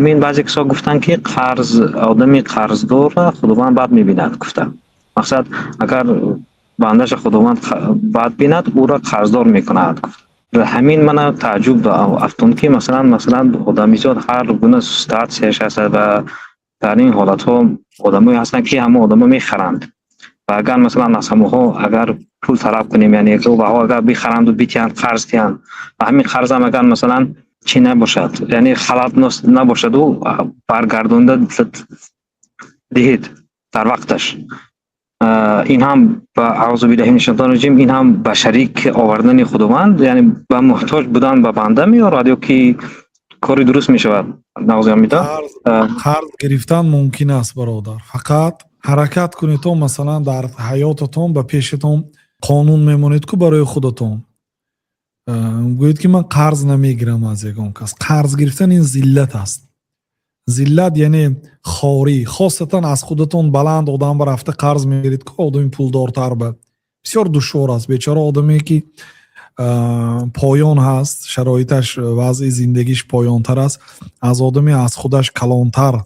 همین بعضی کسا گفتن که آدمی قرضدار را خداوند بد می‌بیند گفتن. مقصد اگر بندش خداوند بد بیند او را قرضدار می‌کند. همین من تعجب افتاد که مثلا آدمی زاد هر گونه سوستات سیش هست و در این حالت ها آدمی هستن که همه آدم میخرند و اگر مثلا از همه ها اگر پول طلب کنیم یعنی که و اگر بخرند و بیتیان قرض تیان و همین قرض هم اگر مثلا چی نباشد یعنی خلط نباشد و برگردونده دهید در وقتش، این هم با اعوذ بالله من الشیطان الرجیم این هم به شریک آوردن خداوند یعنی به محتاج بودن به بنده میاد یا که کاری درست می شود. نعوذ بالله. قرض گرفتن ممکن است برادر، فقط حرکت کنید تو مثلا در حیاتتون به پیشتون قانون میمونید که برای خودتون گویید که من قرض نمیگیرم از یگان کس. قرض گرفتن این ذلت است. ذلت یعنی خواری، خاصتا از خودتون بلند آدم با رفته قرض میگیرید که آدمی پولدارتر به بسیار دشوار است. بیچاره آدمی که پایان هست، شرایطش وضع زندگیش پایان تر است از آدمی از خودش کلانتر،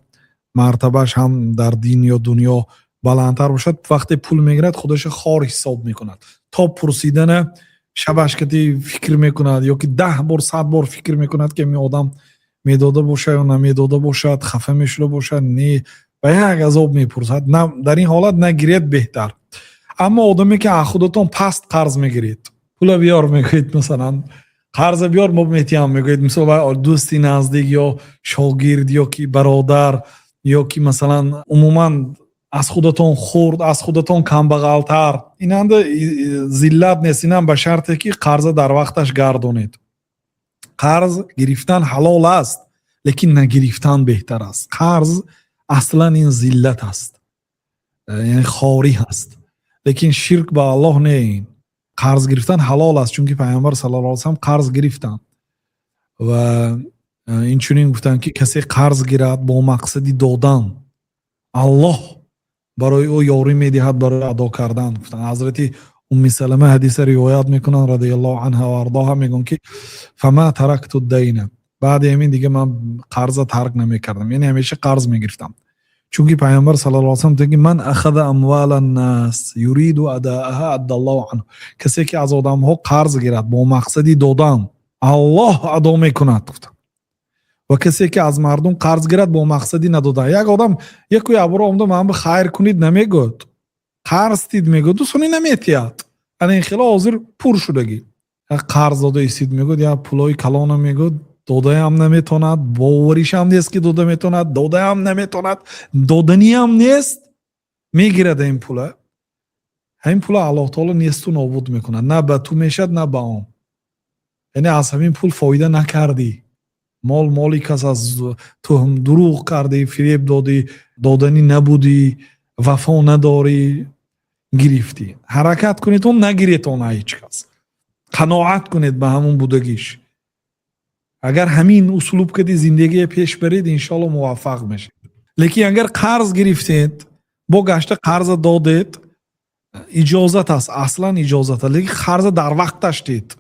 مرتبهش هم در دین یا دنیا بلندتر باشد، وقتی پول میگیرد خودش خوار حساب میکند تا پرسیدن شبش که فکر میکند یا که 10 بار 100 بار فکر میکند که می آدم میداده باشه یا نمیداده باشد، خفه میشده باشد نه و یک عذاب میپرسد. در این حالت نگیرید بهتر. اما آدمی که از خودتون پست قرض میگیرید، پول بیار میگوید مثلا قرض بیار ما میتیم میگوید مثلا دوستی نزدیک یا شاگرد یا کی برادر یا کی مثلا عموما از خودتون خورد از خودتون کم بغلتر، اینند ذلت نیست. اینم به شرطی که قرض در وقتش گردونید. قرض گرفتن حلال است لیکن نگرفتن بهتر است. قرض اصلا این ذلت است، یعنی خواری هست، لیکن شرک به الله نه. قرض گرفتن حلال است چون که پیامبر صلی الله علیه و سلم قرض گرفتند و این چنین گفتند که کسی قرض گیرد با مقصدی دادن الله برای او یاری میدهد برای ادا کردن. گفتند حضرت ام سلمه حدیث روایت میکنن رضی الله عنها و ارضاها، میگن که فما ترکت الدین، بعد همین دیگه من قرض ترک نمیکردم، یعنی همیشه قرض میگرفتم چون که پیامبر صلی الله علیه و سلم میگه من اخذ اموال الناس یرید اداءها ادى الله عنه، کسی که از آدم ها قرض گیرد با مقصدی دادن الله ادا میکند. و کسی که از مردم قرض گیرد با مقصدی ندادن، یک آدم یکی ابرو اومده من خیر کنید نمیگفت، قرض دید میگفت دوستانی نمیتیاد، این خیلی حاضر پور شدگی قرض داده ایستید میگفت یا پولای کلان میگفت داده هم نمیتوند، باوریش هم نیست که داده میتوند، داده هم نمیتوند، دادنی هم نیست، میگیرد این پوله. همین پول الله تعالی نیست و نابود میکنه، نه به تو میشد نه به اون. یعنی از همین پول فایده نکردی، مالی کس از تو هم دروغ کردی، فریب دادی، دادنی نبودی، وفا نداری، گرفتی. حرکت کنید تو نگیرید اون هیچ کس، قناعت کنید به همون بودگیش. اگر همین اسلوب کدی زندگی پیش برید انشالله موفق میشید. لیکن اگر قرض گرفتید با گشته قرض دادید اجازت است، اصلا اجازت است، لیکن قرض در وقتش دید.